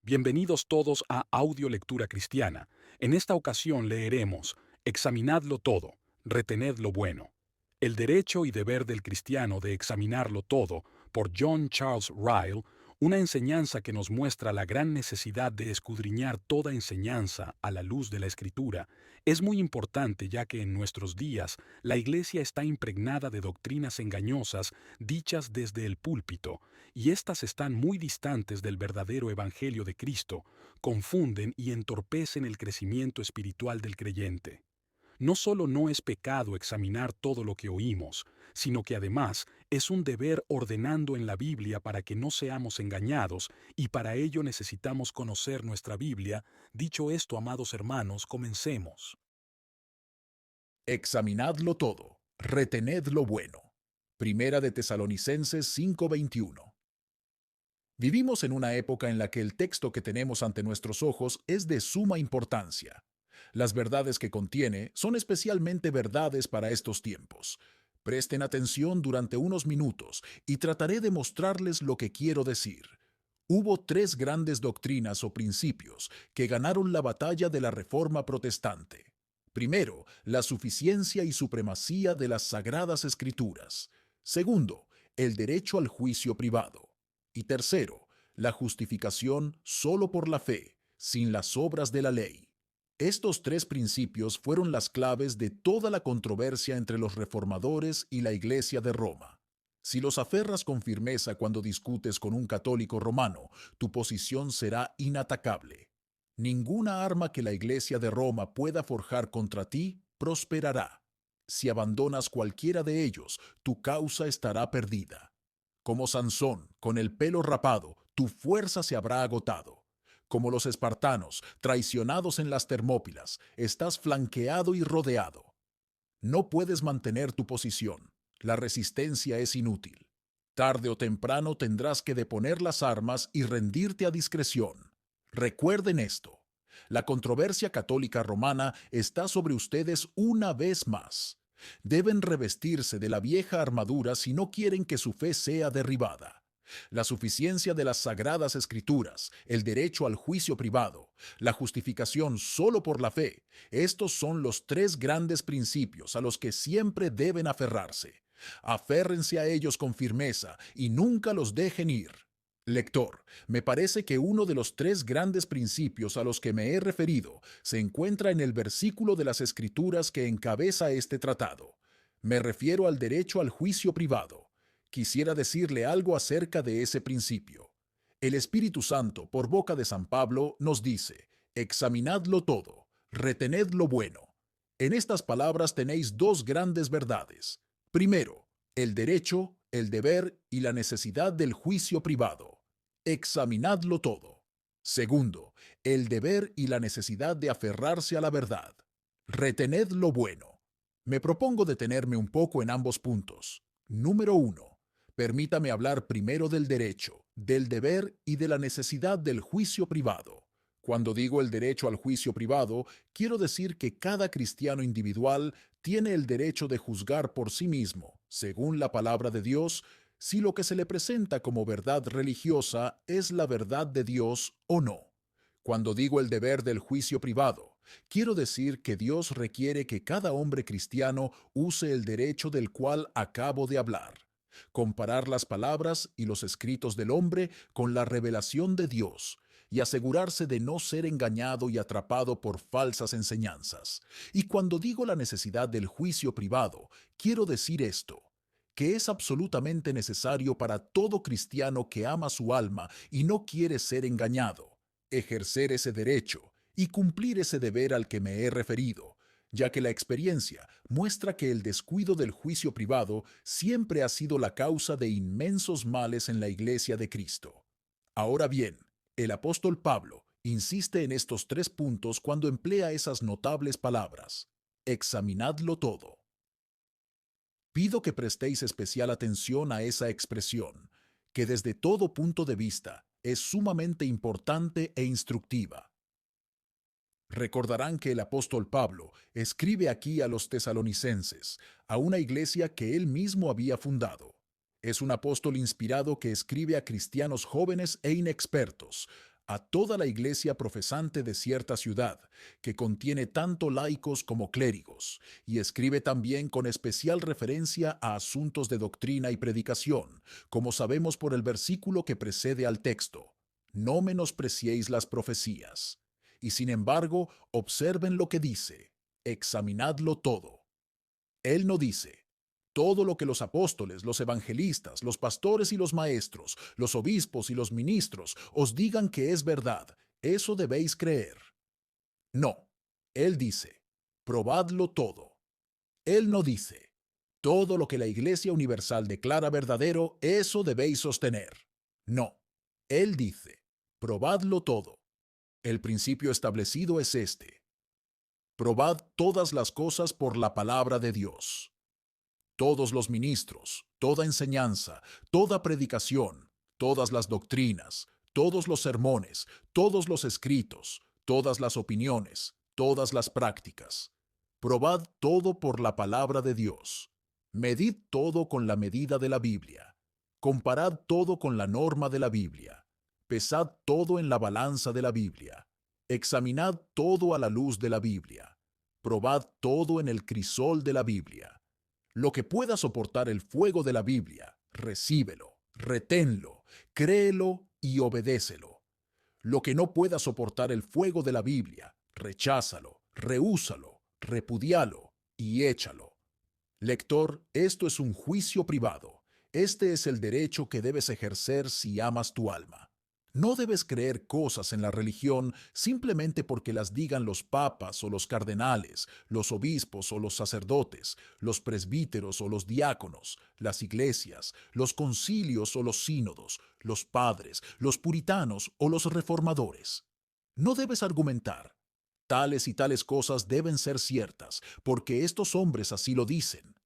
Bienvenidos todos a Audio Lectura Cristiana. En esta ocasión leeremos Examinadlo todo, retened lo bueno. El derecho y deber del cristiano de examinarlo todo, por John Charles Ryle, una enseñanza que nos muestra la gran necesidad de escudriñar toda enseñanza a la luz de la Escritura, es muy importante ya que en nuestros días la Iglesia está impregnada de doctrinas engañosas dichas desde el púlpito, y éstas están muy distantes del verdadero Evangelio de Cristo, confunden y entorpecen el crecimiento espiritual del creyente. No solo no es pecado examinar todo lo que oímos, sino que además es un deber ordenando en la Biblia para que no seamos engañados, y para ello necesitamos conocer nuestra Biblia. Dicho esto, amados hermanos, comencemos. Examinadlo todo, retened lo bueno. Primera de Tesalonicenses 5:21. Vivimos en una época en la que el texto que tenemos ante nuestros ojos es de suma importancia. Las verdades que contiene son especialmente verdades para estos tiempos. Presten atención durante unos minutos y trataré de mostrarles lo que quiero decir. Hubo tres grandes doctrinas o principios que ganaron la batalla de la Reforma Protestante. Primero, la suficiencia y supremacía de las Sagradas Escrituras. Segundo, el derecho al juicio privado. Y tercero, la justificación solo por la fe, sin las obras de la ley. Estos tres principios fueron las claves de toda la controversia entre los reformadores y la Iglesia de Roma. Si los aferras con firmeza cuando discutes con un católico romano, tu posición será inatacable. Ninguna arma que la Iglesia de Roma pueda forjar contra ti prosperará. Si abandonas cualquiera de ellos, tu causa estará perdida. Como Sansón, con el pelo rapado, tu fuerza se habrá agotado. Como los espartanos, traicionados en las Termópilas, estás flanqueado y rodeado. No puedes mantener tu posición. La resistencia es inútil. Tarde o temprano tendrás que deponer las armas y rendirte a discreción. Recuerden esto. La controversia católica romana está sobre ustedes una vez más. Deben revestirse de la vieja armadura si no quieren que su fe sea derribada. La suficiencia de las sagradas escrituras, el derecho al juicio privado, la justificación solo por la fe, estos son los tres grandes principios a los que siempre deben aferrarse. Aférrense a ellos con firmeza y nunca los dejen ir. Lector, me parece que uno de los tres grandes principios a los que me he referido se encuentra en el versículo de las Escrituras que encabeza este tratado. Me refiero al derecho al juicio privado. Quisiera decirle algo acerca de ese principio. El Espíritu Santo, por boca de San Pablo, nos dice: examinadlo todo, retened lo bueno. En estas palabras tenéis dos grandes verdades. Primero, el derecho, el deber y la necesidad del juicio privado. Examinadlo todo. Segundo, el deber y la necesidad de aferrarse a la verdad. Retened lo bueno. Me propongo detenerme un poco en ambos puntos. Número 1. Permítame hablar primero del derecho, del deber y de la necesidad del juicio privado. Cuando digo el derecho al juicio privado, quiero decir que cada cristiano individual tiene el derecho de juzgar por sí mismo, según la palabra de Dios, si lo que se le presenta como verdad religiosa es la verdad de Dios o no. Cuando digo el deber del juicio privado, quiero decir que Dios requiere que cada hombre cristiano use el derecho del cual acabo de hablar. Comparar las palabras y los escritos del hombre con la revelación de Dios y asegurarse de no ser engañado y atrapado por falsas enseñanzas. Y cuando digo la necesidad del juicio privado, quiero decir esto: que es absolutamente necesario para todo cristiano que ama su alma y no quiere ser engañado, ejercer ese derecho y cumplir ese deber al que me he referido, ya que la experiencia muestra que el descuido del juicio privado siempre ha sido la causa de inmensos males en la Iglesia de Cristo. Ahora bien, el apóstol Pablo insiste en estos tres puntos cuando emplea esas notables palabras: examinadlo todo. Pido que prestéis especial atención a esa expresión, que desde todo punto de vista es sumamente importante e instructiva. Recordarán que el apóstol Pablo escribe aquí a los tesalonicenses, a una iglesia que él mismo había fundado. Es un apóstol inspirado que escribe a cristianos jóvenes e inexpertos, a toda la iglesia profesante de cierta ciudad, que contiene tanto laicos como clérigos, y escribe también con especial referencia a asuntos de doctrina y predicación, como sabemos por el versículo que precede al texto. No menospreciéis las profecías. Y sin embargo, observen lo que dice, examinadlo todo. Él no dice, todo lo que los apóstoles, los evangelistas, los pastores y los maestros, los obispos y los ministros os digan que es verdad, eso debéis creer. No, él dice, probadlo todo. Él no dice, todo lo que la Iglesia Universal declara verdadero, eso debéis sostener. No, él dice, probadlo todo. El principio establecido es este. Probad todas las cosas por la palabra de Dios. Todos los ministros, toda enseñanza, toda predicación, todas las doctrinas, todos los sermones, todos los escritos, todas las opiniones, todas las prácticas. Probad todo por la palabra de Dios. Medid todo con la medida de la Biblia. Comparad todo con la norma de la Biblia. Pesad todo en la balanza de la Biblia. Examinad todo a la luz de la Biblia. Probad todo en el crisol de la Biblia. Lo que pueda soportar el fuego de la Biblia, recíbelo, reténlo, créelo y obedécelo. Lo que no pueda soportar el fuego de la Biblia, recházalo, rehúsalo, repudialo y échalo. Lector, esto es un juicio privado. Este es el derecho que debes ejercer si amas tu alma. No debes creer cosas en la religión simplemente porque las digan los papas o los cardenales, los obispos o los sacerdotes, los presbíteros o los diáconos, las iglesias, los concilios o los sínodos, los padres, los puritanos o los reformadores. No debes argumentar. Tales y tales cosas deben ser ciertas, porque estos hombres así lo dicen.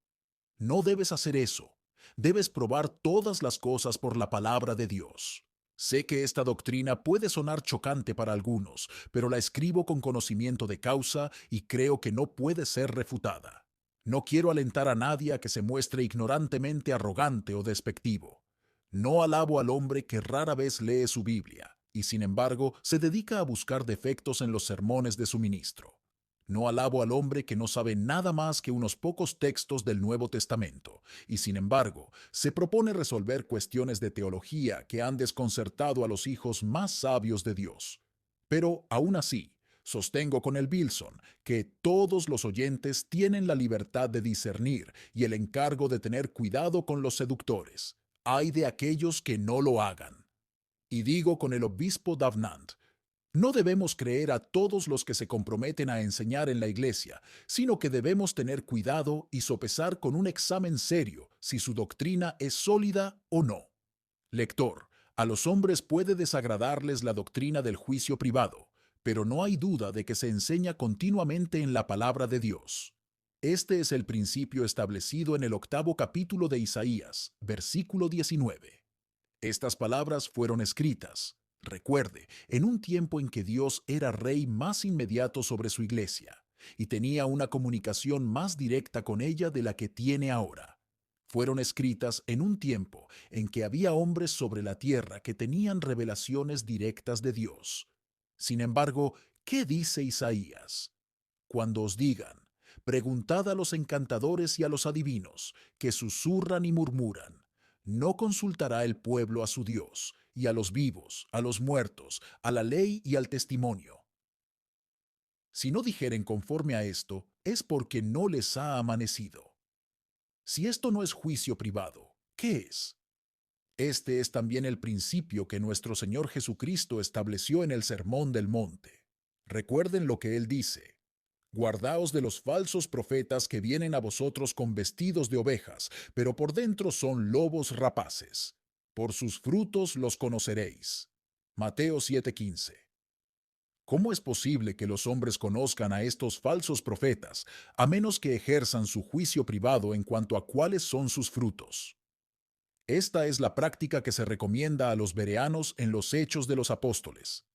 No debes hacer eso. Debes probar todas las cosas por la palabra de Dios. Sé que esta doctrina puede sonar chocante para algunos, pero la escribo con conocimiento de causa y creo que no puede ser refutada. No quiero alentar a nadie a que se muestre ignorantemente arrogante o despectivo. No alabo al hombre que rara vez lee su Biblia y sin embargo se dedica a buscar defectos en los sermones de su ministro. No alabo al hombre que no sabe nada más que unos pocos textos del Nuevo Testamento, y sin embargo, se propone resolver cuestiones de teología que han desconcertado a los hijos más sabios de Dios. Pero, aún así, sostengo con el Bilson que todos los oyentes tienen la libertad de discernir y el encargo de tener cuidado con los seductores. Ay de aquellos que no lo hagan. Y digo con el obispo Davenant, no debemos creer a todos los que se comprometen a enseñar en la iglesia, sino que debemos tener cuidado y sopesar con un examen serio si su doctrina es sólida o no. Lector, a los hombres puede desagradarles la doctrina del juicio privado, pero no hay duda de que se enseña continuamente en la palabra de Dios. Este es el principio establecido en el 8º capítulo de Isaías, versículo 19. Estas palabras fueron escritas, recuerde, en un tiempo en que Dios era rey más inmediato sobre su iglesia y tenía una comunicación más directa con ella de la que tiene ahora. Fueron escritas en un tiempo en que había hombres sobre la tierra que tenían revelaciones directas de Dios. Sin embargo, ¿qué dice Isaías? Cuando os digan, preguntad a los encantadores y a los adivinos, que susurran y murmuran, ¿no consultará el pueblo a su Dios, y a los vivos, a los muertos, a la ley y al testimonio? Si no dijeren conforme a esto, es porque no les ha amanecido. Si esto no es juicio privado, ¿qué es? Este es también el principio que nuestro Señor Jesucristo estableció en el Sermón del Monte. Recuerden lo que Él dice. Guardaos de los falsos profetas que vienen a vosotros con vestidos de ovejas, pero por dentro son lobos rapaces. Por sus frutos los conoceréis. Mateo 7:15. ¿Cómo es posible que los hombres conozcan a estos falsos profetas, a menos que ejerzan su juicio privado en cuanto a cuáles son sus frutos? Esta es la práctica que se recomienda a los bereanos en los Hechos de los Apóstoles.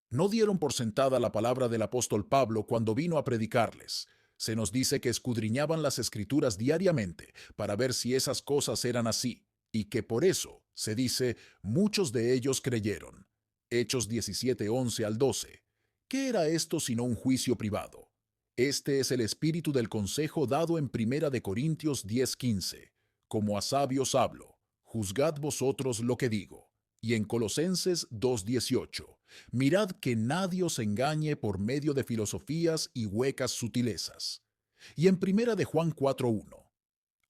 No dieron por sentada la palabra del apóstol Pablo cuando vino a predicarles. Se nos dice que escudriñaban las Escrituras diariamente para ver si esas cosas eran así, y que por eso, se dice, muchos de ellos creyeron. Hechos 17, 11 al 12. ¿Qué era esto sino un juicio privado? Este es el espíritu del consejo dado en Primera de Corintios 10:15. Como a sabios hablo, juzgad vosotros lo que digo. Y en Colosenses 2:18. Mirad que nadie os engañe por medio de filosofías y huecas sutilezas. Y en Primera de Juan 4:1.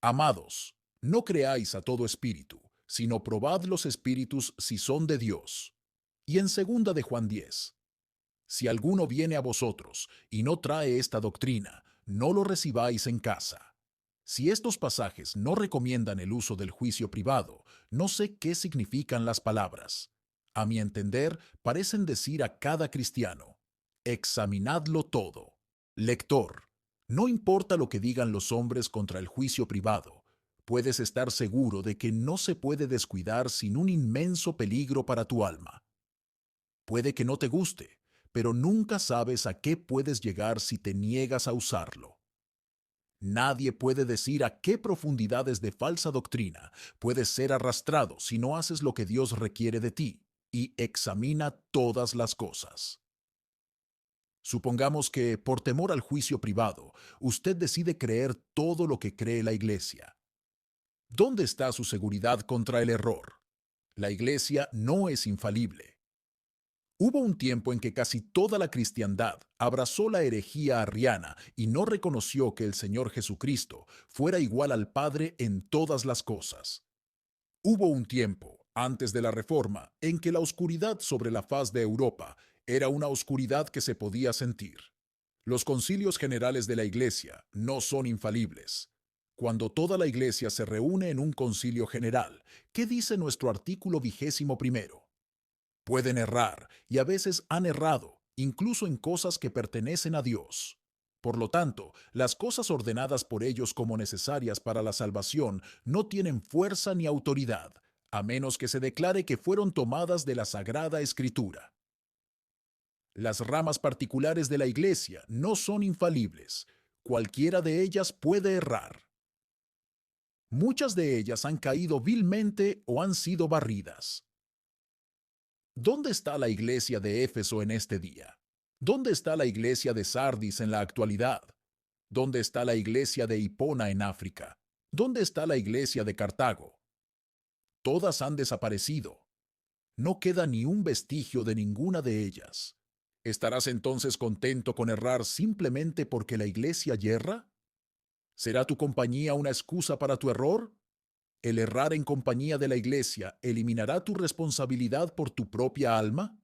Amados, no creáis a todo espíritu, sino probad los espíritus si son de Dios. Y en segunda de Juan 10. Si alguno viene a vosotros y no trae esta doctrina, no lo recibáis en casa. Si estos pasajes no recomiendan el uso del juicio privado, no sé qué significan las palabras. A mi entender, parecen decir a cada cristiano, examinadlo todo. Lector, no importa lo que digan los hombres contra el juicio privado, puedes estar seguro de que no se puede descuidar sin un inmenso peligro para tu alma. Puede que no te guste, pero nunca sabes a qué puedes llegar si te niegas a usarlo. Nadie puede decir a qué profundidades de falsa doctrina puedes ser arrastrado si no haces lo que Dios requiere de ti, y examina todas las cosas. Supongamos que, por temor al juicio privado, usted decide creer todo lo que cree la Iglesia. ¿Dónde está su seguridad contra el error? La Iglesia no es infalible. Hubo un tiempo en que casi toda la cristiandad abrazó la herejía arriana y no reconoció que el Señor Jesucristo fuera igual al Padre en todas las cosas. Hubo un tiempo, antes de la Reforma, en que la oscuridad sobre la faz de Europa era una oscuridad que se podía sentir. Los concilios generales de la Iglesia no son infalibles. Cuando toda la Iglesia se reúne en un concilio general, ¿qué dice nuestro artículo 21? Pueden errar, y a veces han errado, incluso en cosas que pertenecen a Dios. Por lo tanto, las cosas ordenadas por ellos como necesarias para la salvación no tienen fuerza ni autoridad, a menos que se declare que fueron tomadas de la Sagrada Escritura. Las ramas particulares de la Iglesia no son infalibles. Cualquiera de ellas puede errar. Muchas de ellas han caído vilmente o han sido barridas. ¿Dónde está la iglesia de Éfeso en este día? ¿Dónde está la iglesia de Sardis en la actualidad? ¿Dónde está la iglesia de Hipona en África? ¿Dónde está la iglesia de Cartago? Todas han desaparecido. No queda ni un vestigio de ninguna de ellas. ¿Estarás entonces contento con errar simplemente porque la iglesia yerra? ¿Será tu compañía una excusa para tu error? ¿El errar en compañía de la iglesia eliminará tu responsabilidad por tu propia alma?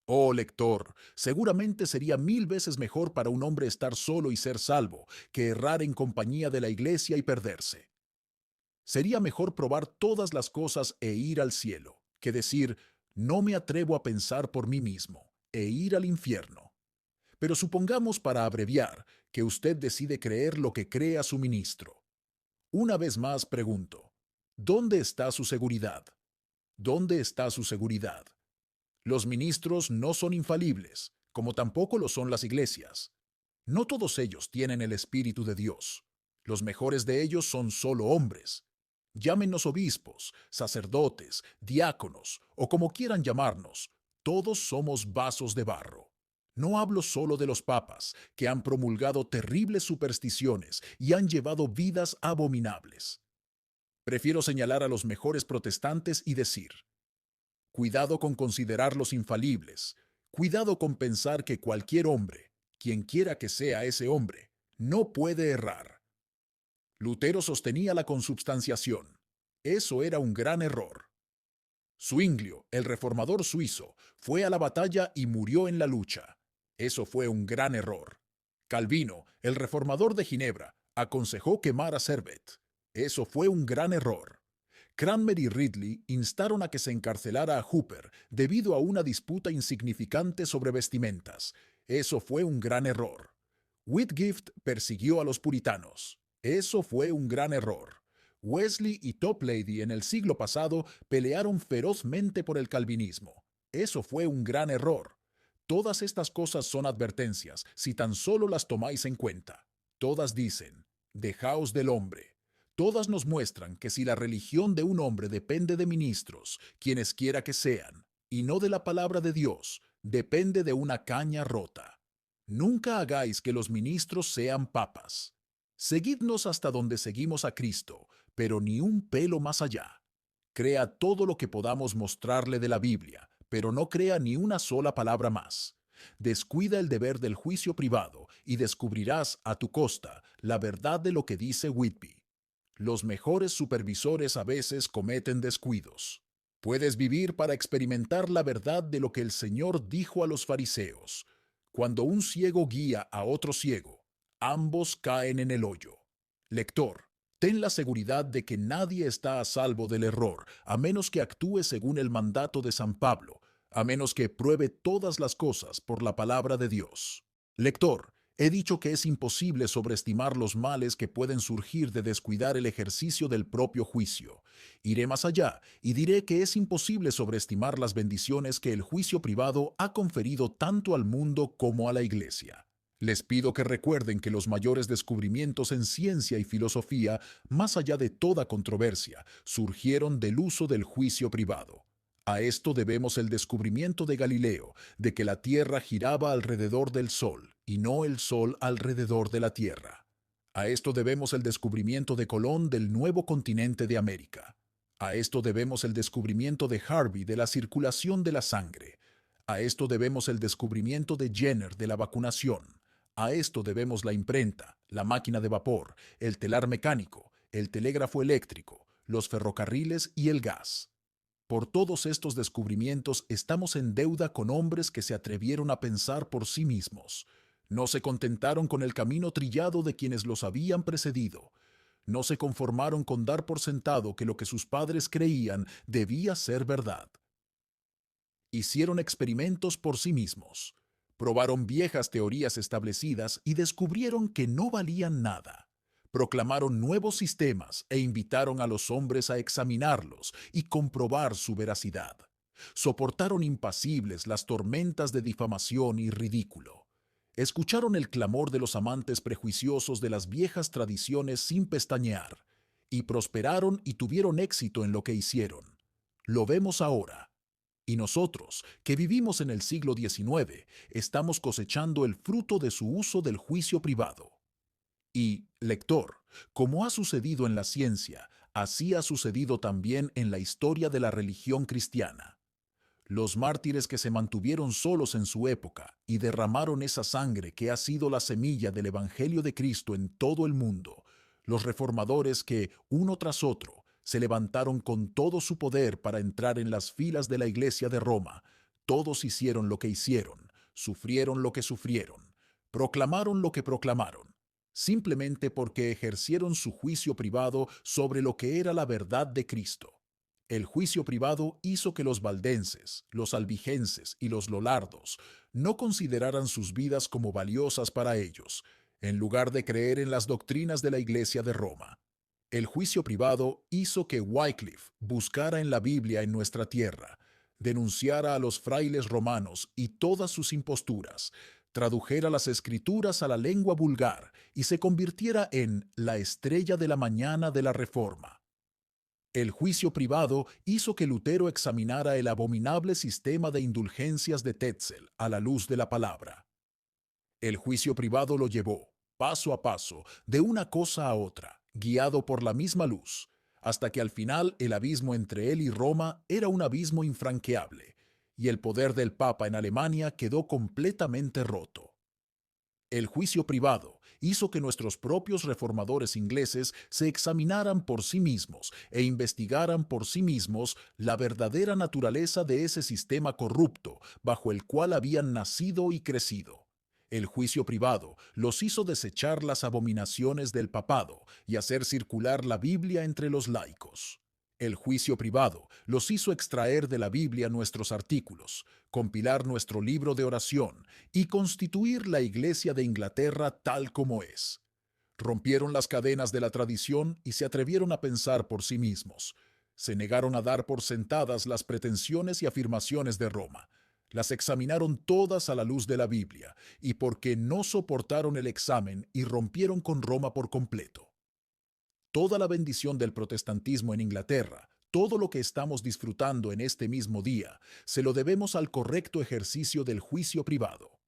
Oh, lector, seguramente sería 1000 veces mejor para un hombre estar solo y ser salvo que errar en compañía de la iglesia y perderse. Sería mejor probar todas las cosas e ir al cielo, que decir, no me atrevo a pensar por mí mismo, e ir al infierno. Pero supongamos, para abreviar, que usted decide creer lo que cree a su ministro. Una vez más pregunto, ¿dónde está su seguridad? ¿Dónde está su seguridad? Los ministros no son infalibles, como tampoco lo son las iglesias. No todos ellos tienen el Espíritu de Dios. Los mejores de ellos son solo hombres. Llámenos obispos, sacerdotes, diáconos o como quieran llamarnos, todos somos vasos de barro. No hablo solo de los papas, que han promulgado terribles supersticiones y han llevado vidas abominables. Prefiero señalar a los mejores protestantes y decir, cuidado con considerarlos infalibles. Cuidado con pensar que cualquier hombre, quien quiera que sea ese hombre, no puede errar. Lutero sostenía la consubstanciación. Eso era un gran error. Zwinglio, el reformador suizo, fue a la batalla y murió en la lucha. Eso fue un gran error. Calvino, el reformador de Ginebra, aconsejó quemar a Servet. Eso fue un gran error. Cranmer y Ridley instaron a que se encarcelara a Hooper debido a una disputa insignificante sobre vestimentas. Eso fue un gran error. Whitgift persiguió a los puritanos. Eso fue un gran error. Wesley y Toplady en el siglo pasado pelearon ferozmente por el calvinismo. Eso fue un gran error. Todas estas cosas son advertencias, si tan solo las tomáis en cuenta. Todas dicen, dejaos del hombre. Todas nos muestran que si la religión de un hombre depende de ministros, quienes quiera que sean, y no de la palabra de Dios, depende de una caña rota. Nunca hagáis que los ministros sean papas. Seguidnos hasta donde seguimos a Cristo, pero ni un pelo más allá. Crea todo lo que podamos mostrarle de la Biblia, pero no crea ni una sola palabra más. Descuida el deber del juicio privado y descubrirás a tu costa la verdad de lo que dice Whitby. Los mejores supervisores a veces cometen descuidos. Puedes vivir para experimentar la verdad de lo que el Señor dijo a los fariseos. Cuando un ciego guía a otro ciego, ambos caen en el hoyo. Lector, ten la seguridad de que nadie está a salvo del error, a menos que actúe según el mandato de San Pablo, a menos que pruebe todas las cosas por la palabra de Dios. Lector, he dicho que es imposible sobreestimar los males que pueden surgir de descuidar el ejercicio del propio juicio. Iré más allá y diré que es imposible sobreestimar las bendiciones que el juicio privado ha conferido tanto al mundo como a la Iglesia. Les pido que recuerden que los mayores descubrimientos en ciencia y filosofía, más allá de toda controversia, surgieron del uso del juicio privado. A esto debemos el descubrimiento de Galileo, de que la Tierra giraba alrededor del Sol y no el Sol alrededor de la Tierra. A esto debemos el descubrimiento de Colón del nuevo continente de América. A esto debemos el descubrimiento de Harvey de la circulación de la sangre. A esto debemos el descubrimiento de Jenner de la vacunación. A esto debemos la imprenta, la máquina de vapor, el telar mecánico, el telégrafo eléctrico, los ferrocarriles y el gas. Por todos estos descubrimientos estamos en deuda con hombres que se atrevieron a pensar por sí mismos. No se contentaron con el camino trillado de quienes los habían precedido. No se conformaron con dar por sentado que lo que sus padres creían debía ser verdad. Hicieron experimentos por sí mismos. Probaron viejas teorías establecidas y descubrieron que no valían nada. Proclamaron nuevos sistemas e invitaron a los hombres a examinarlos y comprobar su veracidad. Soportaron impasibles las tormentas de difamación y ridículo. Escucharon el clamor de los amantes prejuiciosos de las viejas tradiciones sin pestañear, y prosperaron y tuvieron éxito en lo que hicieron. Lo vemos ahora. Y nosotros, que vivimos en el siglo XIX, estamos cosechando el fruto de su uso del juicio privado. Y, lector, como ha sucedido en la ciencia, así ha sucedido también en la historia de la religión cristiana. Los mártires que se mantuvieron solos en su época y derramaron esa sangre que ha sido la semilla del Evangelio de Cristo en todo el mundo, los reformadores que, uno tras otro, se levantaron con todo su poder para entrar en las filas de la Iglesia de Roma, todos hicieron lo que hicieron, sufrieron lo que sufrieron, proclamaron lo que proclamaron, simplemente porque ejercieron su juicio privado sobre lo que era la verdad de Cristo. El juicio privado hizo que los valdenses, los albigenses y los lolardos no consideraran sus vidas como valiosas para ellos, en lugar de creer en las doctrinas de la Iglesia de Roma. El juicio privado hizo que Wycliffe buscara en la Biblia en nuestra tierra, denunciara a los frailes romanos y todas sus imposturas, tradujera las escrituras a la lengua vulgar y se convirtiera en la estrella de la mañana de la Reforma. El juicio privado hizo que Lutero examinara el abominable sistema de indulgencias de Tetzel a la luz de la palabra. El juicio privado lo llevó, paso a paso, de una cosa a otra, guiado por la misma luz, hasta que al final el abismo entre él y Roma era un abismo infranqueable, y el poder del Papa en Alemania quedó completamente roto. El juicio privado hizo que nuestros propios reformadores ingleses se examinaran por sí mismos e investigaran por sí mismos la verdadera naturaleza de ese sistema corrupto bajo el cual habían nacido y crecido. El juicio privado los hizo desechar las abominaciones del papado y hacer circular la Biblia entre los laicos. El juicio privado los hizo extraer de la Biblia nuestros artículos, compilar nuestro libro de oración y constituir la Iglesia de Inglaterra tal como es. Rompieron las cadenas de la tradición y se atrevieron a pensar por sí mismos. Se negaron a dar por sentadas las pretensiones y afirmaciones de Roma. Las examinaron todas a la luz de la Biblia, y porque no soportaron el examen y rompieron con Roma por completo. Toda la bendición del protestantismo en Inglaterra, Todo lo que estamos disfrutando en este mismo día se lo debemos al correcto ejercicio del juicio privado.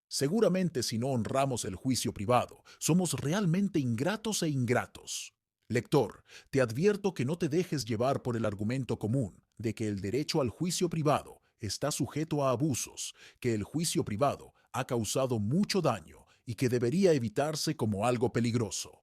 Seguramente si no honramos el juicio privado, somos realmente ingratos e ingratos. Lector, te advierto que no te dejes llevar por el argumento común de que el derecho al juicio privado está sujeto a abusos, que el juicio privado ha causado mucho daño y que debería evitarse como algo peligroso.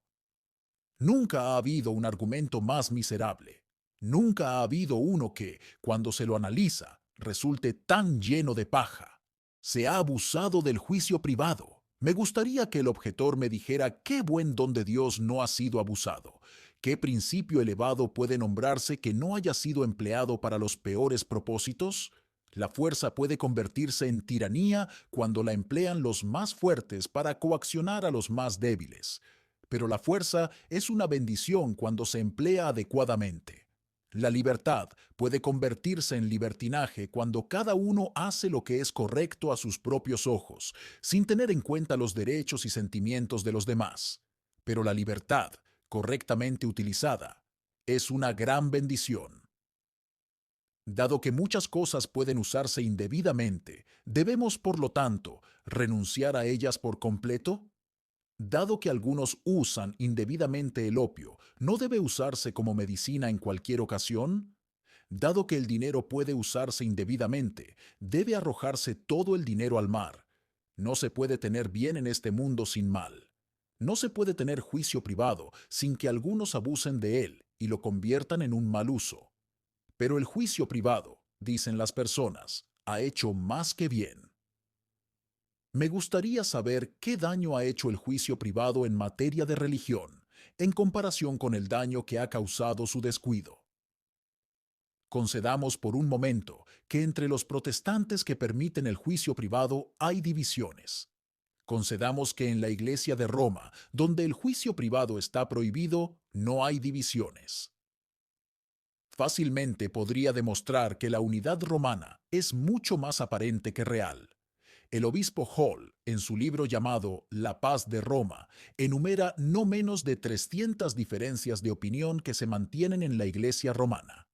Nunca ha habido un argumento más miserable. Nunca ha habido uno que, cuando se lo analiza, resulte tan lleno de paja. Se ha abusado del juicio privado. Me gustaría que el objetor me dijera qué buen don de Dios no ha sido abusado, qué principio elevado puede nombrarse que no haya sido empleado para los peores propósitos. La fuerza puede convertirse en tiranía cuando la emplean los más fuertes para coaccionar a los más débiles. Pero la fuerza es una bendición cuando se emplea adecuadamente. La libertad puede convertirse en libertinaje cuando cada uno hace lo que es correcto a sus propios ojos, sin tener en cuenta los derechos y sentimientos de los demás. Pero la libertad, correctamente utilizada, es una gran bendición. Dado que muchas cosas pueden usarse indebidamente, ¿debemos, por lo tanto, renunciar a ellas por completo? Dado que algunos usan indebidamente el opio, ¿no debe usarse como medicina en cualquier ocasión? Dado que el dinero puede usarse indebidamente, ¿debe arrojarse todo el dinero al mar? No se puede tener bien en este mundo sin mal. No se puede tener juicio privado sin que algunos abusen de él y lo conviertan en un mal uso. Pero el juicio privado, dicen las personas, ha hecho más que bien. Me gustaría saber qué daño ha hecho el juicio privado en materia de religión, en comparación con el daño que ha causado su descuido. Concedamos por un momento que entre los protestantes que permiten el juicio privado hay divisiones. Concedamos que en la Iglesia de Roma, donde el juicio privado está prohibido, no hay divisiones. Fácilmente podría demostrar que la unidad romana es mucho más aparente que real. El obispo Hall, en su libro llamado La paz de Roma, enumera no menos de 300 diferencias de opinión que se mantienen en la Iglesia romana.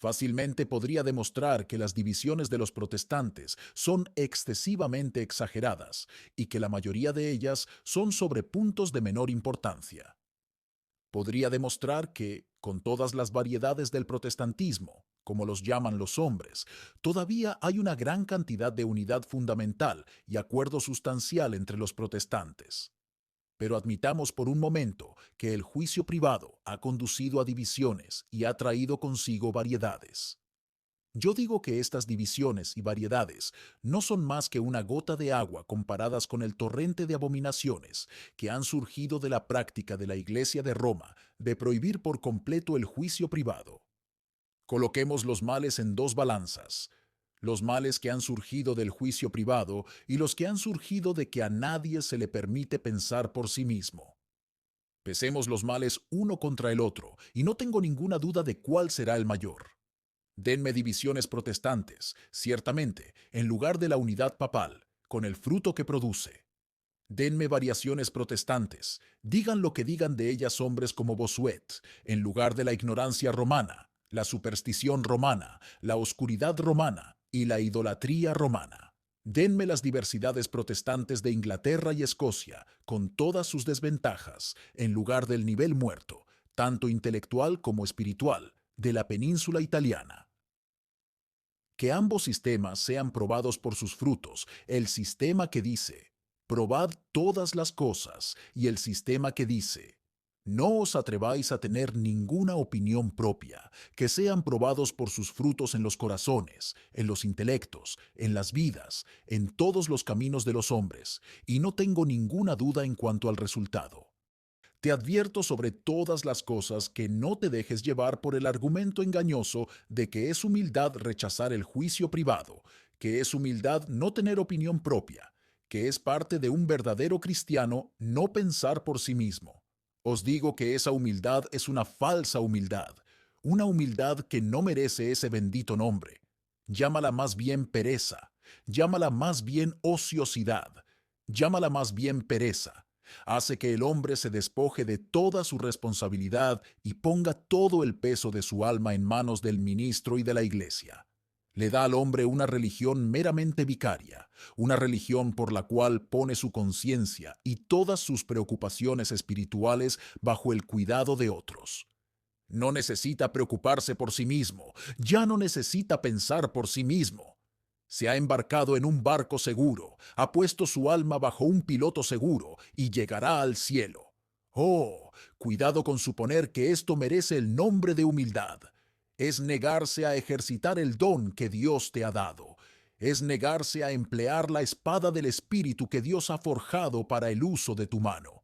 Fácilmente podría demostrar que las divisiones de los protestantes son excesivamente exageradas y que la mayoría de ellas son sobre puntos de menor importancia. Podría demostrar que, con todas las variedades del protestantismo, como los llaman los hombres, todavía hay una gran cantidad de unidad fundamental y acuerdo sustancial entre los protestantes. Pero admitamos por un momento que el juicio privado ha conducido a divisiones y ha traído consigo variedades. Yo digo que estas divisiones y variedades no son más que una gota de agua comparadas con el torrente de abominaciones que han surgido de la práctica de la Iglesia de Roma de prohibir por completo el juicio privado. Coloquemos los males en dos balanzas, los males que han surgido del juicio privado y los que han surgido de que a nadie se le permite pensar por sí mismo. Pesemos los males uno contra el otro y no tengo ninguna duda de cuál será el mayor. Denme divisiones protestantes, ciertamente, en lugar de la unidad papal, con el fruto que produce. Denme variaciones protestantes, digan lo que digan de ellas hombres como Bossuet, en lugar de la ignorancia romana, la superstición romana, la oscuridad romana y la idolatría romana. Denme las diversidades protestantes de Inglaterra y Escocia, con todas sus desventajas, en lugar del nivel muerto, tanto intelectual como espiritual, de la península italiana. Que ambos sistemas sean probados por sus frutos, el sistema que dice, probad todas las cosas, y el sistema que dice, no os atreváis a tener ninguna opinión propia, que sean probados por sus frutos en los corazones, en los intelectos, en las vidas, en todos los caminos de los hombres, y no tengo ninguna duda en cuanto al resultado. Te advierto sobre todas las cosas que no te dejes llevar por el argumento engañoso de que es humildad rechazar el juicio privado, que es humildad no tener opinión propia, que es parte de un verdadero cristiano no pensar por sí mismo. Os digo que esa humildad es una falsa humildad, una humildad que no merece ese bendito nombre. Llámala más bien pereza, llámala más bien ociosidad, llámala más bien pereza. Hace que el hombre se despoje de toda su responsabilidad y ponga todo el peso de su alma en manos del ministro y de la iglesia. Le da al hombre una religión meramente vicaria, una religión por la cual pone su conciencia y todas sus preocupaciones espirituales bajo el cuidado de otros. No necesita preocuparse por sí mismo, ya no necesita pensar por sí mismo. Se ha embarcado en un barco seguro, ha puesto su alma bajo un piloto seguro y llegará al cielo. Oh, cuidado con suponer que esto merece el nombre de humildad. Es negarse a ejercitar el don que Dios te ha dado. Es negarse a emplear la espada del Espíritu que Dios ha forjado para el uso de tu mano.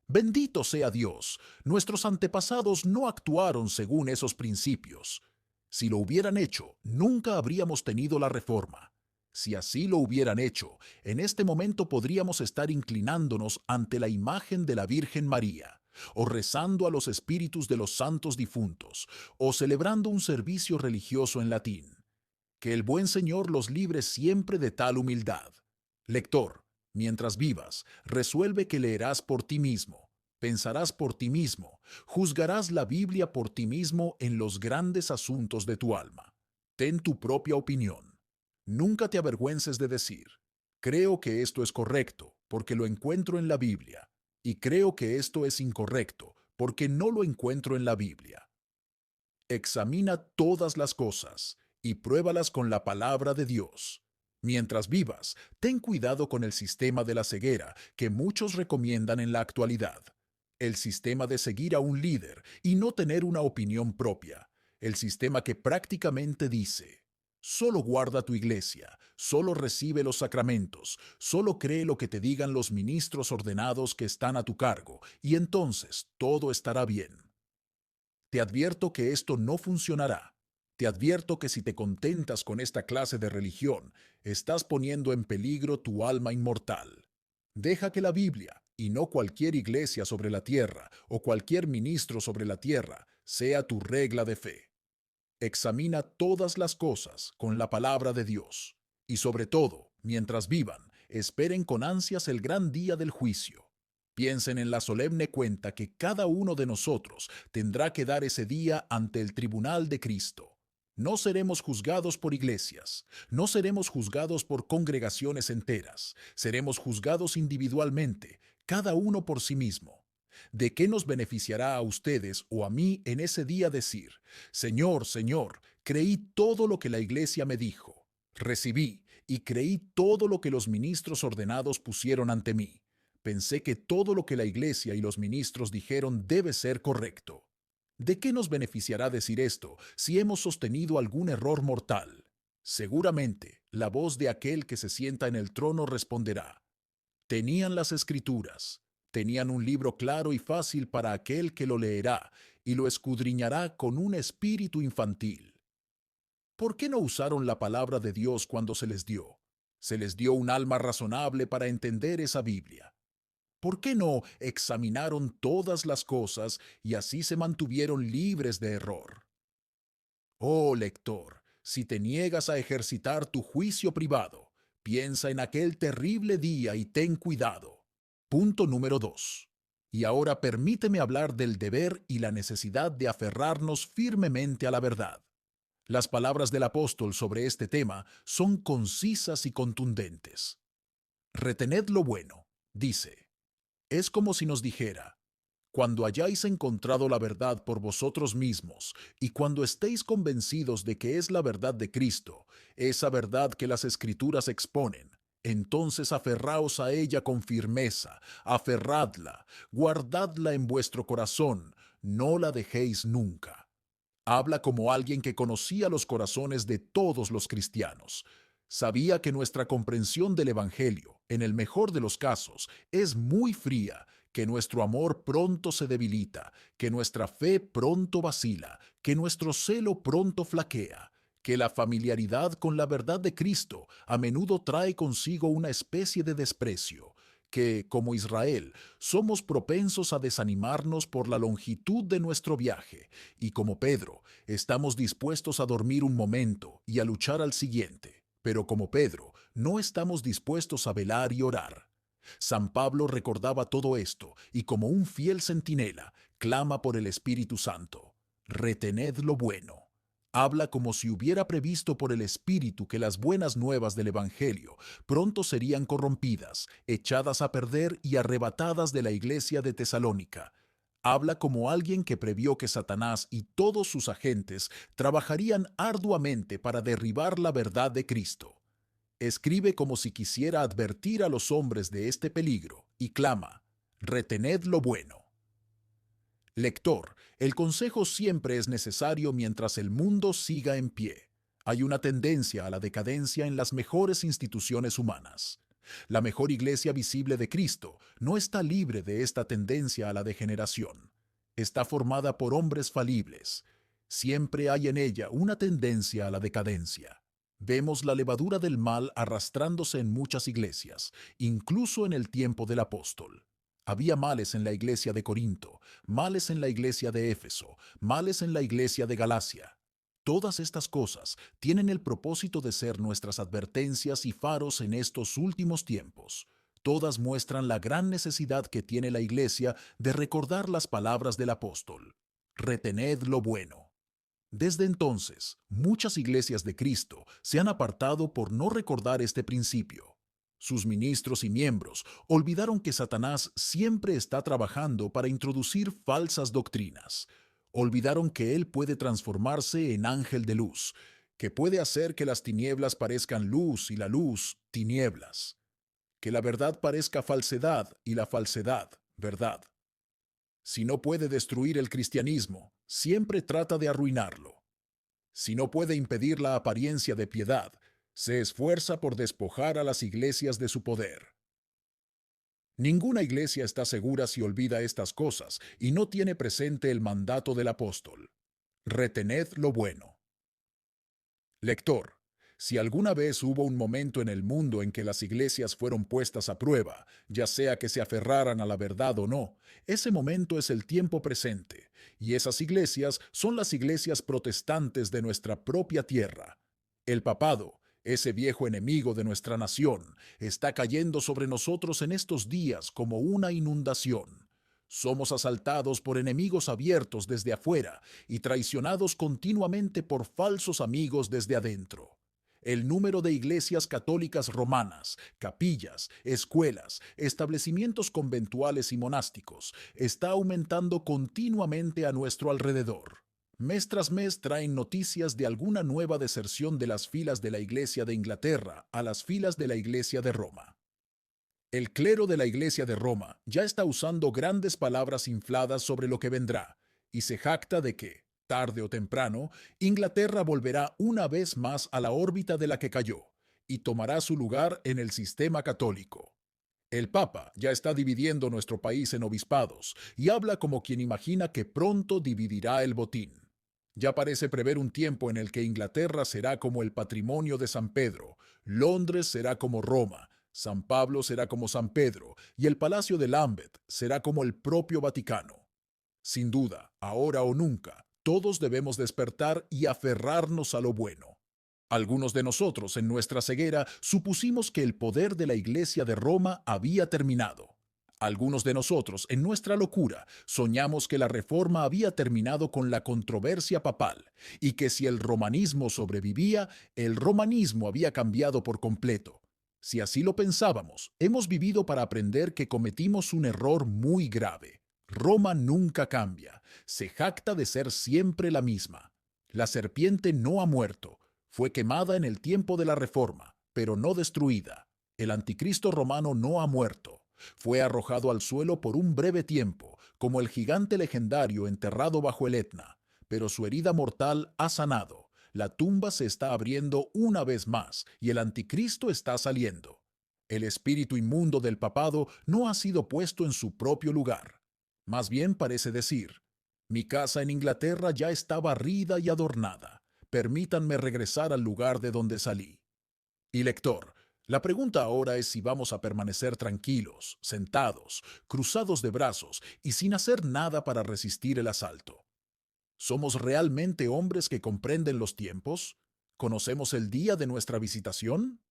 Bendito sea Dios, nuestros antepasados no actuaron según esos principios. Si lo hubieran hecho, nunca habríamos tenido la reforma. Si así lo hubieran hecho, en este momento podríamos estar inclinándonos ante la imagen de la Virgen María, o rezando a los espíritus de los santos difuntos, o celebrando un servicio religioso en latín. Que el buen Señor los libre siempre de tal humildad. Lector, mientras vivas, resuelve que leerás por ti mismo, pensarás por ti mismo, juzgarás la Biblia por ti mismo en los grandes asuntos de tu alma. Ten tu propia opinión. Nunca te avergüences de decir, creo que esto es correcto porque lo encuentro en la Biblia, y creo que esto es incorrecto porque no lo encuentro en la Biblia. Examina todas las cosas y pruébalas con la palabra de Dios. Mientras vivas, ten cuidado con el sistema de la ceguera que muchos recomiendan en la actualidad. El sistema de seguir a un líder y no tener una opinión propia. El sistema que prácticamente dice, solo guarda tu iglesia, solo recibe los sacramentos, solo cree lo que te digan los ministros ordenados que están a tu cargo, y entonces todo estará bien. Te advierto que esto no funcionará. Te advierto que si te contentas con esta clase de religión, estás poniendo en peligro tu alma inmortal. Deja que la Biblia, y no cualquier iglesia sobre la tierra o cualquier ministro sobre la tierra, sea tu regla de fe. Examina todas las cosas con la palabra de Dios. Y sobre todo, mientras vivan, esperen con ansias el gran día del juicio. Piensen en la solemne cuenta que cada uno de nosotros tendrá que dar ese día ante el tribunal de Cristo. No seremos juzgados por iglesias, no seremos juzgados por congregaciones enteras, seremos juzgados individualmente, cada uno por sí mismo. ¿De qué nos beneficiará a ustedes o a mí en ese día decir, Señor, Señor, creí todo lo que la iglesia me dijo, recibí y creí todo lo que los ministros ordenados pusieron ante mí? Pensé que todo lo que la iglesia y los ministros dijeron debe ser correcto. ¿De qué nos beneficiará decir esto si hemos sostenido algún error mortal? Seguramente, la voz de aquel que se sienta en el trono responderá. Tenían las escrituras, tenían un libro claro y fácil para aquel que lo leerá y lo escudriñará con un espíritu infantil. ¿Por qué no usaron la palabra de Dios cuando se les dio? Se les dio un alma razonable para entender esa Biblia. ¿Por qué no examinaron todas las cosas y así se mantuvieron libres de error? Oh lector, si te niegas a ejercitar tu juicio privado, piensa en aquel terrible día y ten cuidado. Punto número 2. Y ahora permíteme hablar del deber y la necesidad de aferrarnos firmemente a la verdad. Las palabras del apóstol sobre este tema son concisas y contundentes. Retened lo bueno, dice. Es como si nos dijera, cuando hayáis encontrado la verdad por vosotros mismos y cuando estéis convencidos de que es la verdad de Cristo, esa verdad que las Escrituras exponen, entonces aferraos a ella con firmeza, aferradla, guardadla en vuestro corazón, no la dejéis nunca. Habla como alguien que conocía los corazones de todos los cristianos. Sabía que nuestra comprensión del Evangelio, en el mejor de los casos, es muy fría, que nuestro amor pronto se debilita, que nuestra fe pronto vacila, que nuestro celo pronto flaquea, que la familiaridad con la verdad de Cristo a menudo trae consigo una especie de desprecio, que, como Israel, somos propensos a desanimarnos por la longitud de nuestro viaje, y como Pedro, estamos dispuestos a dormir un momento y a luchar al siguiente. Pero como Pedro, no estamos dispuestos a velar y orar. San Pablo recordaba todo esto y como un fiel centinela, clama por el Espíritu Santo. Retened lo bueno. Habla como si hubiera previsto por el Espíritu que las buenas nuevas del Evangelio pronto serían corrompidas, echadas a perder y arrebatadas de la iglesia de Tesalónica. Habla como alguien que previó que Satanás y todos sus agentes trabajarían arduamente para derribar la verdad de Cristo. Escribe como si quisiera advertir a los hombres de este peligro y clama, retened lo bueno. Lector, el consejo siempre es necesario mientras el mundo siga en pie. Hay una tendencia a la decadencia en las mejores instituciones humanas. La mejor iglesia visible de Cristo no está libre de esta tendencia a la degeneración. Está formada por hombres falibles. Siempre hay en ella una tendencia a la decadencia. Vemos la levadura del mal arrastrándose en muchas iglesias, incluso en el tiempo del apóstol. Había males en la iglesia de Corinto, males en la iglesia de Éfeso, males en la iglesia de Galacia. Todas estas cosas tienen el propósito de ser nuestras advertencias y faros en estos últimos tiempos. Todas muestran la gran necesidad que tiene la iglesia de recordar las palabras del apóstol. Retened lo bueno. Desde entonces, muchas iglesias de Cristo se han apartado por no recordar este principio. Sus ministros y miembros olvidaron que Satanás siempre está trabajando para introducir falsas doctrinas. Olvidaron que él puede transformarse en ángel de luz, que puede hacer que las tinieblas parezcan luz y la luz tinieblas, que la verdad parezca falsedad y la falsedad verdad. Si no puede destruir el cristianismo, siempre trata de arruinarlo. Si no puede impedir la apariencia de piedad, se esfuerza por despojar a las iglesias de su poder. Ninguna iglesia está segura si olvida estas cosas y no tiene presente el mandato del apóstol. Retened lo bueno. Lector, si alguna vez hubo un momento en el mundo en que las iglesias fueron puestas a prueba, ya sea que se aferraran a la verdad o no, ese momento es el tiempo presente, y esas iglesias son las iglesias protestantes de nuestra propia tierra. El papado, ese viejo enemigo de nuestra nación, está cayendo sobre nosotros en estos días como una inundación. Somos asaltados por enemigos abiertos desde afuera y traicionados continuamente por falsos amigos desde adentro. El número de iglesias católicas romanas, capillas, escuelas, establecimientos conventuales y monásticos está aumentando continuamente a nuestro alrededor. Mes tras mes traen noticias de alguna nueva deserción de las filas de la Iglesia de Inglaterra a las filas de la Iglesia de Roma. El clero de la Iglesia de Roma ya está usando grandes palabras infladas sobre lo que vendrá, y se jacta de que, tarde o temprano, Inglaterra volverá una vez más a la órbita de la que cayó, y tomará su lugar en el sistema católico. El Papa ya está dividiendo nuestro país en obispados, y habla como quien imagina que pronto dividirá el botín. Ya parece prever un tiempo en el que Inglaterra será como el patrimonio de San Pedro, Londres será como Roma, San Pablo será como San Pedro, y el Palacio de Lambeth será como el propio Vaticano. Sin duda, ahora o nunca, todos debemos despertar y aferrarnos a lo bueno. Algunos de nosotros, en nuestra ceguera, supusimos que el poder de la Iglesia de Roma había terminado. Algunos de nosotros, en nuestra locura, soñamos que la Reforma había terminado con la controversia papal y que si el romanismo sobrevivía, el romanismo había cambiado por completo. Si así lo pensábamos, hemos vivido para aprender que cometimos un error muy grave. Roma nunca cambia, se jacta de ser siempre la misma. La serpiente no ha muerto, fue quemada en el tiempo de la Reforma, pero no destruida. El anticristo romano no ha muerto. Fue arrojado al suelo por un breve tiempo, como el gigante legendario enterrado bajo el Etna, pero su herida mortal ha sanado. La tumba se está abriendo una vez más y el anticristo está saliendo. El espíritu inmundo del papado no ha sido puesto en su propio lugar. Más bien parece decir, mi casa en Inglaterra ya está barrida y adornada. Permítanme regresar al lugar de donde salí. Y lector, la pregunta ahora es si vamos a permanecer tranquilos, sentados, cruzados de brazos y sin hacer nada para resistir el asalto. ¿Somos realmente hombres que comprenden los tiempos? ¿Conocemos el día de nuestra visitación?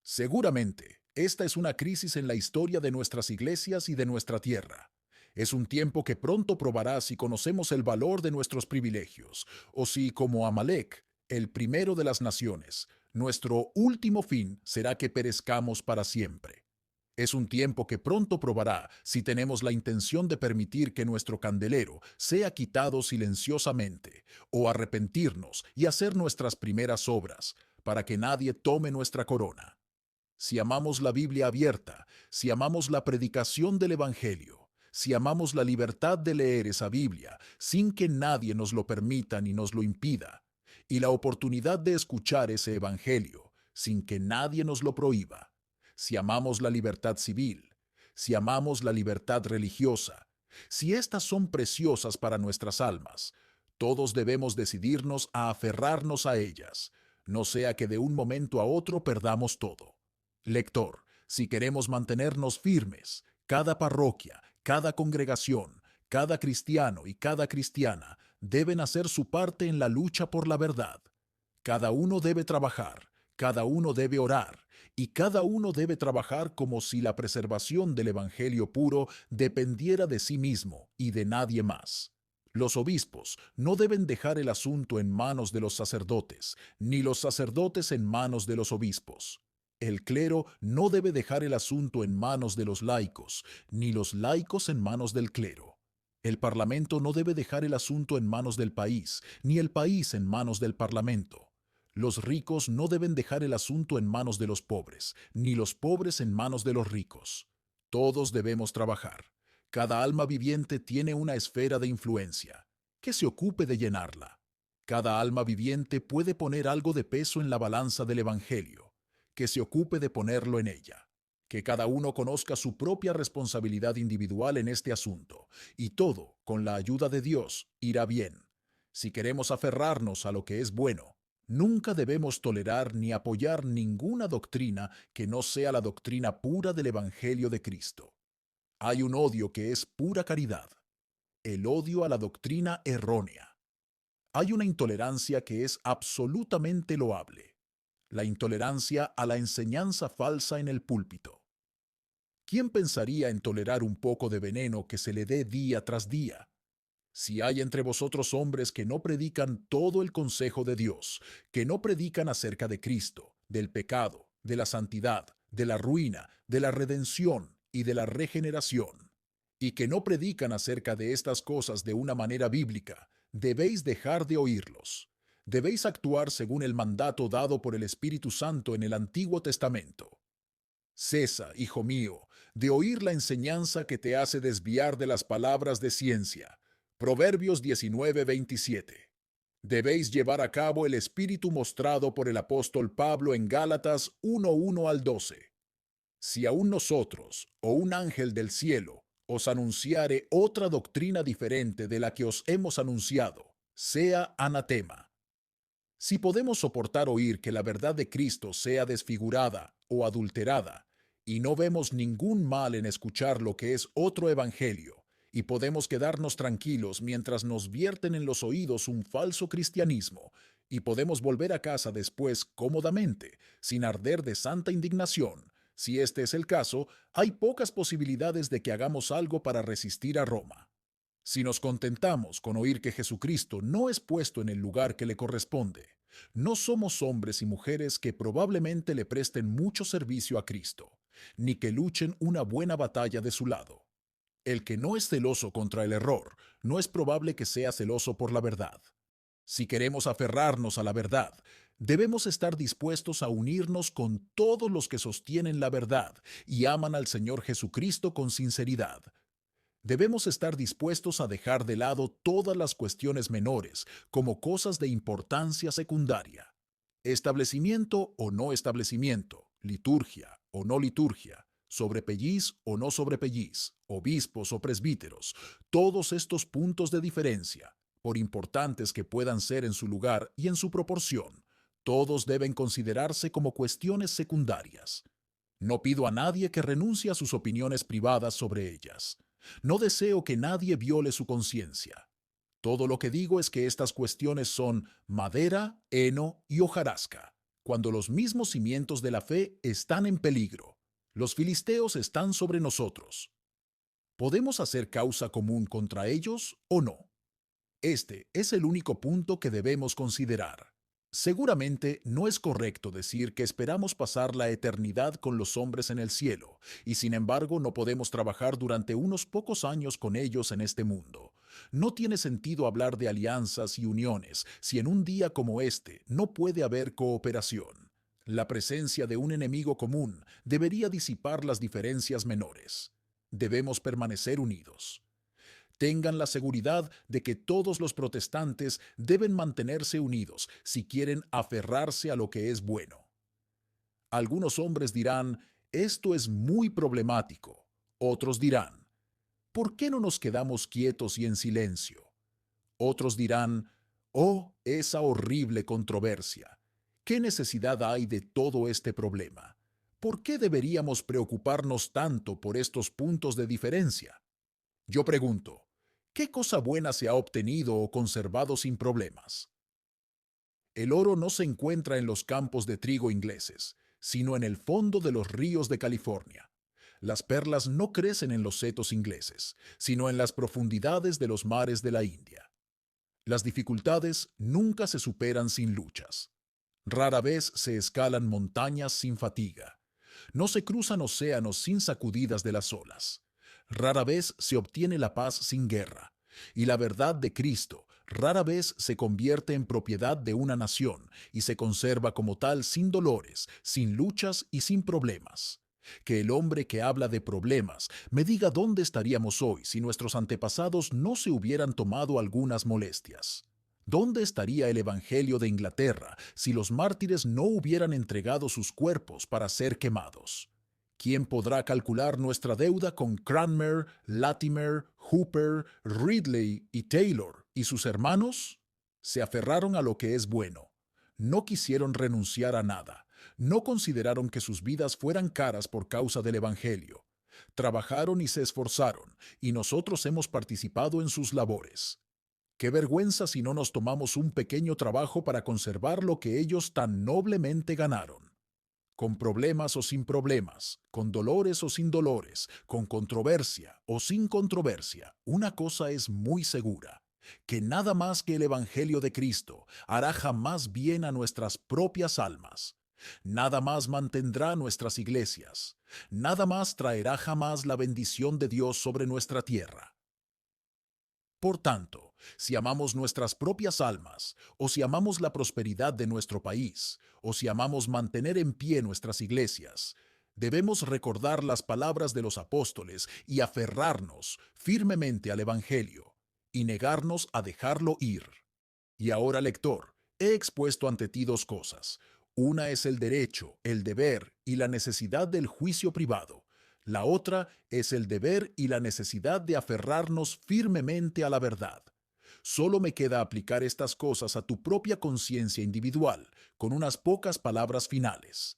Seguramente, esta es una crisis en la historia de nuestras iglesias y de nuestra tierra. Es un tiempo que pronto probará si conocemos el valor de nuestros privilegios, o si, como Amalek, el primero de las naciones, nuestro último fin será que perezcamos para siempre. Es un tiempo que pronto probará si tenemos la intención de permitir que nuestro candelero sea quitado silenciosamente, o arrepentirnos y hacer nuestras primeras obras, para que nadie tome nuestra corona. Si amamos la Biblia abierta, si amamos la predicación del Evangelio, si amamos la libertad de leer esa Biblia sin que nadie nos lo permita ni nos lo impida, y la oportunidad de escuchar ese Evangelio sin que nadie nos lo prohíba, si amamos la libertad civil, si amamos la libertad religiosa, si estas son preciosas para nuestras almas, todos debemos decidirnos a aferrarnos a ellas, no sea que de un momento a otro perdamos todo. Lector, si queremos mantenernos firmes, cada parroquia, cada congregación, cada cristiano y cada cristiana deben hacer su parte en la lucha por la verdad. Cada uno debe trabajar, cada uno debe orar, y cada uno debe trabajar como si la preservación del Evangelio puro dependiera de sí mismo y de nadie más. Los obispos no deben dejar el asunto en manos de los sacerdotes, ni los sacerdotes en manos de los obispos. El clero no debe dejar el asunto en manos de los laicos, ni los laicos en manos del clero. El Parlamento no debe dejar el asunto en manos del país, ni el país en manos del Parlamento. Los ricos no deben dejar el asunto en manos de los pobres, ni los pobres en manos de los ricos. Todos debemos trabajar. Cada alma viviente tiene una esfera de influencia. Que se ocupe de llenarla. Cada alma viviente puede poner algo de peso en la balanza del Evangelio. Que se ocupe de ponerlo en ella. Que cada uno conozca su propia responsabilidad individual en este asunto, y todo, con la ayuda de Dios, irá bien. Si queremos aferrarnos a lo que es bueno, nunca debemos tolerar ni apoyar ninguna doctrina que no sea la doctrina pura del Evangelio de Cristo. Hay un odio que es pura caridad, el odio a la doctrina errónea. Hay una intolerancia que es absolutamente loable, la intolerancia a la enseñanza falsa en el púlpito. ¿Quién pensaría en tolerar un poco de veneno que se le dé día tras día? Si hay entre vosotros hombres que no predican todo el consejo de Dios, que no predican acerca de Cristo, del pecado, de la santidad, de la ruina, de la redención y de la regeneración, y que no predican acerca de estas cosas de una manera bíblica, debéis dejar de oírlos. Debéis actuar según el mandato dado por el Espíritu Santo en el Antiguo Testamento. Cesa, hijo mío, de oír la enseñanza que te hace desviar de las palabras de ciencia. Proverbios 19:27. Debéis llevar a cabo el espíritu mostrado por el apóstol Pablo en Gálatas 1:1 al 12. Si aún nosotros, o un ángel del cielo, os anunciare otra doctrina diferente de la que os hemos anunciado, sea anatema. Si podemos soportar oír que la verdad de Cristo sea desfigurada o adulterada, y no vemos ningún mal en escuchar lo que es otro evangelio, y podemos quedarnos tranquilos mientras nos vierten en los oídos un falso cristianismo, y podemos volver a casa después cómodamente, sin arder de santa indignación, si este es el caso, hay pocas posibilidades de que hagamos algo para resistir a Roma. Si nos contentamos con oír que Jesucristo no es puesto en el lugar que le corresponde, no somos hombres y mujeres que probablemente le presten mucho servicio a Cristo, ni que luchen una buena batalla de su lado. El que no es celoso contra el error, no es probable que sea celoso por la verdad. Si queremos aferrarnos a la verdad, debemos estar dispuestos a unirnos con todos los que sostienen la verdad y aman al Señor Jesucristo con sinceridad. Debemos estar dispuestos a dejar de lado todas las cuestiones menores como cosas de importancia secundaria. Establecimiento o no establecimiento, liturgia o no liturgia, sobrepelliz o no sobrepelliz, obispos o presbíteros, todos estos puntos de diferencia, por importantes que puedan ser en su lugar y en su proporción, todos deben considerarse como cuestiones secundarias. No pido a nadie que renuncie a sus opiniones privadas sobre ellas. No deseo que nadie viole su conciencia. Todo lo que digo es que estas cuestiones son madera, heno y hojarasca, cuando los mismos cimientos de la fe están en peligro. Los filisteos están sobre nosotros. ¿Podemos hacer causa común contra ellos o no? Este es el único punto que debemos considerar. Seguramente no es correcto decir que esperamos pasar la eternidad con los hombres en el cielo, y sin embargo no podemos trabajar durante unos pocos años con ellos en este mundo. No tiene sentido hablar de alianzas y uniones si en un día como este no puede haber cooperación. La presencia de un enemigo común debería disipar las diferencias menores. Debemos permanecer unidos. Tengan la seguridad de que todos los protestantes deben mantenerse unidos si quieren aferrarse a lo que es bueno. Algunos hombres dirán, esto es muy problemático. Otros dirán, ¿por qué no nos quedamos quietos y en silencio? Otros dirán, oh, esa horrible controversia. ¿Qué necesidad hay de todo este problema? ¿Por qué deberíamos preocuparnos tanto por estos puntos de diferencia? Yo pregunto, ¿qué cosa buena se ha obtenido o conservado sin problemas? El oro no se encuentra en los campos de trigo ingleses, sino en el fondo de los ríos de California. Las perlas no crecen en los setos ingleses, sino en las profundidades de los mares de la India. Las dificultades nunca se superan sin luchas. Rara vez se escalan montañas sin fatiga. No se cruzan océanos sin sacudidas de las olas. Rara vez se obtiene la paz sin guerra. Y la verdad de Cristo rara vez se convierte en propiedad de una nación y se conserva como tal sin dolores, sin luchas y sin problemas. Que el hombre que habla de problemas me diga dónde estaríamos hoy si nuestros antepasados no se hubieran tomado algunas molestias. ¿Dónde estaría el Evangelio de Inglaterra si los mártires no hubieran entregado sus cuerpos para ser quemados? ¿Quién podrá calcular nuestra deuda con Cranmer, Latimer, Hooper, Ridley y Taylor y sus hermanos? Se aferraron a lo que es bueno. No quisieron renunciar a nada. No consideraron que sus vidas fueran caras por causa del Evangelio. Trabajaron y se esforzaron, y nosotros hemos participado en sus labores. Qué vergüenza si no nos tomamos un pequeño trabajo para conservar lo que ellos tan noblemente ganaron. Con problemas o sin problemas, con dolores o sin dolores, con controversia o sin controversia, una cosa es muy segura, que nada más que el Evangelio de Cristo hará jamás bien a nuestras propias almas. Nada más mantendrá nuestras iglesias. Nada más traerá jamás la bendición de Dios sobre nuestra tierra. Por tanto, si amamos nuestras propias almas, o si amamos la prosperidad de nuestro país, o si amamos mantener en pie nuestras iglesias, debemos recordar las palabras de los apóstoles y aferrarnos firmemente al Evangelio, y negarnos a dejarlo ir. Y ahora, lector, he expuesto ante ti dos cosas. Una es el derecho, el deber y la necesidad del juicio privado. La otra es el deber y la necesidad de aferrarnos firmemente a la verdad. Solo me queda aplicar estas cosas a tu propia conciencia individual, con unas pocas palabras finales.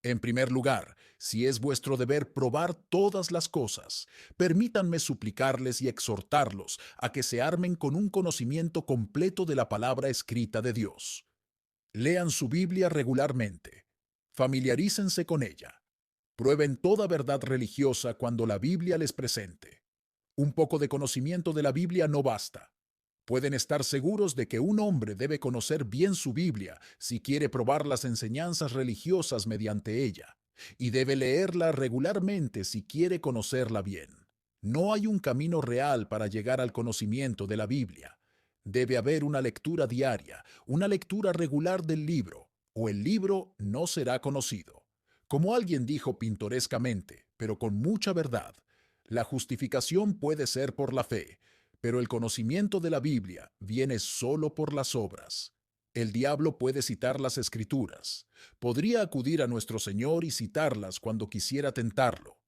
En primer lugar, si es vuestro deber probar todas las cosas, permítanme suplicarles y exhortarlos a que se armen con un conocimiento completo de la palabra escrita de Dios. Lean su Biblia regularmente. Familiarícense con ella. Prueben toda verdad religiosa cuando la Biblia les presente. Un poco de conocimiento de la Biblia no basta. Pueden estar seguros de que un hombre debe conocer bien su Biblia si quiere probar las enseñanzas religiosas mediante ella, y debe leerla regularmente si quiere conocerla bien. No hay un camino real para llegar al conocimiento de la Biblia. Debe haber una lectura diaria, una lectura regular del libro, o el libro no será conocido. Como alguien dijo pintorescamente, pero con mucha verdad, la justificación puede ser por la fe, pero el conocimiento de la Biblia viene solo por las obras. El diablo puede citar las Escrituras. Podría acudir a nuestro Señor y citarlas cuando quisiera tentarlo.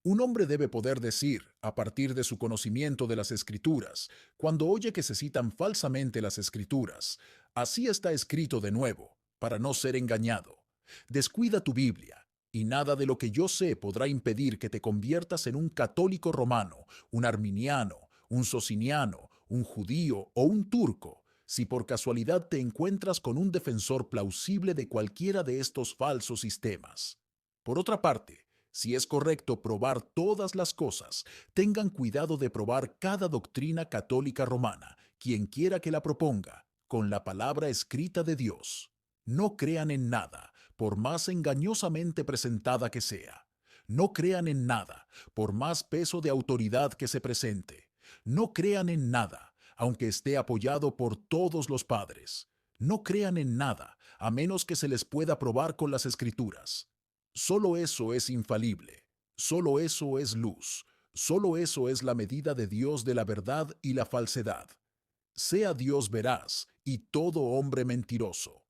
Un hombre debe poder decir, a partir de su conocimiento de las Escrituras, cuando oye que se citan falsamente las Escrituras, así está escrito de nuevo, para no ser engañado. Descuida tu Biblia, y nada de lo que yo sé podrá impedir que te conviertas en un católico romano, un arminiano, un sociniano, un judío o un turco, si por casualidad te encuentras con un defensor plausible de cualquiera de estos falsos sistemas. Por otra parte, si es correcto probar todas las cosas, tengan cuidado de probar cada doctrina católica romana, quien quiera que la proponga, con la palabra escrita de Dios. No crean en nada, por más engañosamente presentada que sea. No crean en nada, por más peso de autoridad que se presente. No crean en nada, aunque esté apoyado por todos los padres. No crean en nada, a menos que se les pueda probar con las Escrituras. Solo eso es infalible. Solo eso es luz. Solo eso es la medida de Dios de la verdad y la falsedad. Sea Dios veraz y todo hombre mentiroso.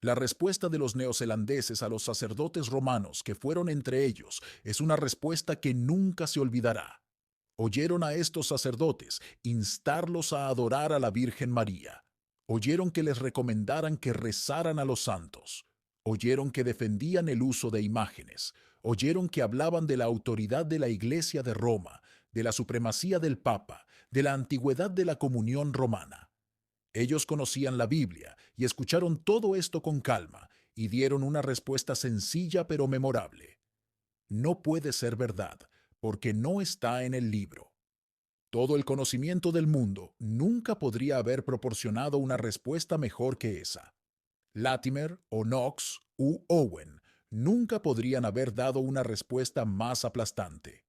La respuesta de los neozelandeses a los sacerdotes romanos que fueron entre ellos es una respuesta que nunca se olvidará. Oyeron a estos sacerdotes instarlos a adorar a la Virgen María. Oyeron que les recomendaran que rezaran a los santos. Oyeron que defendían el uso de imágenes. Oyeron que hablaban de la autoridad de la Iglesia de Roma, de la supremacía del Papa, de la antigüedad de la comunión romana. Ellos conocían la Biblia y escucharon todo esto con calma y dieron una respuesta sencilla pero memorable. No puede ser verdad, porque no está en el libro. Todo el conocimiento del mundo nunca podría haber proporcionado una respuesta mejor que esa. Latimer o Knox u Owen nunca podrían haber dado una respuesta más aplastante.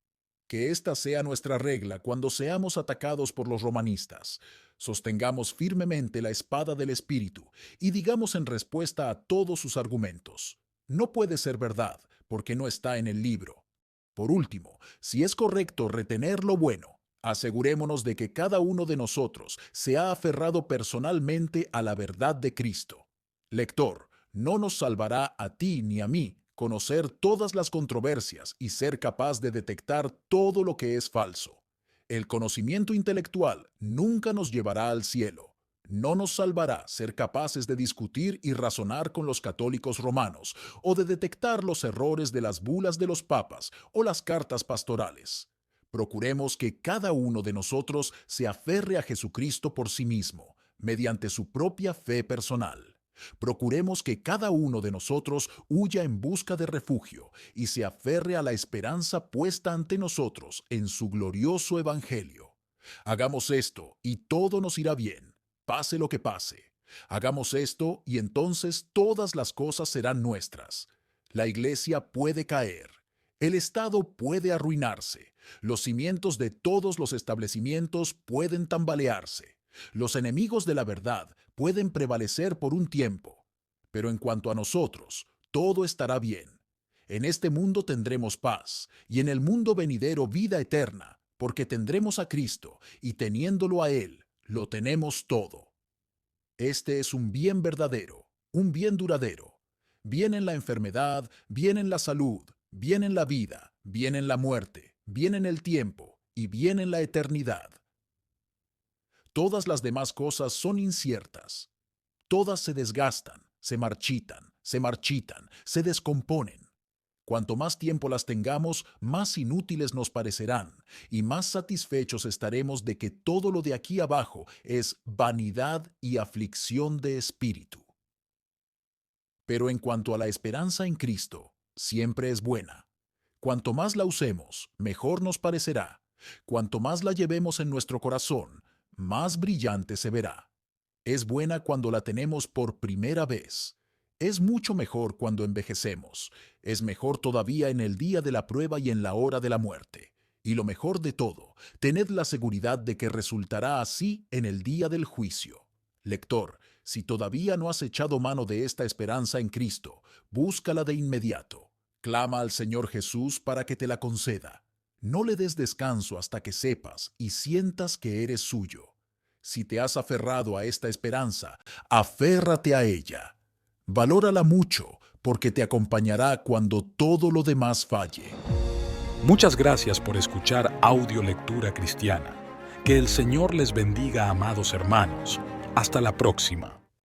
Que esta sea nuestra regla cuando seamos atacados por los romanistas. Sostengamos firmemente la espada del Espíritu y digamos en respuesta a todos sus argumentos: no puede ser verdad, porque no está en el libro. Por último, si es correcto retener lo bueno, asegurémonos de que cada uno de nosotros se ha aferrado personalmente a la verdad de Cristo. Lector, no nos salvará a ti ni a mí conocer todas las controversias y ser capaz de detectar todo lo que es falso. El conocimiento intelectual nunca nos llevará al cielo. No nos salvará ser capaces de discutir y razonar con los católicos romanos o de detectar los errores de las bulas de los papas o las cartas pastorales. Procuremos que cada uno de nosotros se aferre a Jesucristo por sí mismo, mediante su propia fe personal. Procuremos que cada uno de nosotros huya en busca de refugio y se aferre a la esperanza puesta ante nosotros en su glorioso Evangelio. Hagamos esto y todo nos irá bien, pase lo que pase. Hagamos esto y entonces todas las cosas serán nuestras. La Iglesia puede caer. El Estado puede arruinarse. Los cimientos de todos los establecimientos pueden tambalearse. Los enemigos de la verdad pueden prevalecer por un tiempo, pero en cuanto a nosotros, todo estará bien. En este mundo tendremos paz, y en el mundo venidero vida eterna, porque tendremos a Cristo, y teniéndolo a Él, lo tenemos todo. Este es un bien verdadero, un bien duradero. Bien en la enfermedad, bien en la salud, bien en la vida, bien en la muerte, bien en el tiempo, y bien en la eternidad. Todas las demás cosas son inciertas. Todas se desgastan, se marchitan, se descomponen. Cuanto más tiempo las tengamos, más inútiles nos parecerán y más satisfechos estaremos de que todo lo de aquí abajo es vanidad y aflicción de espíritu. Pero en cuanto a la esperanza en Cristo, siempre es buena. Cuanto más la usemos, mejor nos parecerá. Cuanto más la llevemos en nuestro corazón, más brillante se verá. Es buena cuando la tenemos por primera vez. Es mucho mejor cuando envejecemos. Es mejor todavía en el día de la prueba y en la hora de la muerte. Y lo mejor de todo, tened la seguridad de que resultará así en el día del juicio. Lector, si todavía no has echado mano de esta esperanza en Cristo, búscala de inmediato. Clama al Señor Jesús para que te la conceda. No le des descanso hasta que sepas y sientas que eres suyo. Si te has aferrado a esta esperanza, aférrate a ella. Valórala mucho, porque te acompañará cuando todo lo demás falle. Muchas gracias por escuchar Audio Lectura Cristiana. Que el Señor les bendiga, amados hermanos. Hasta la próxima.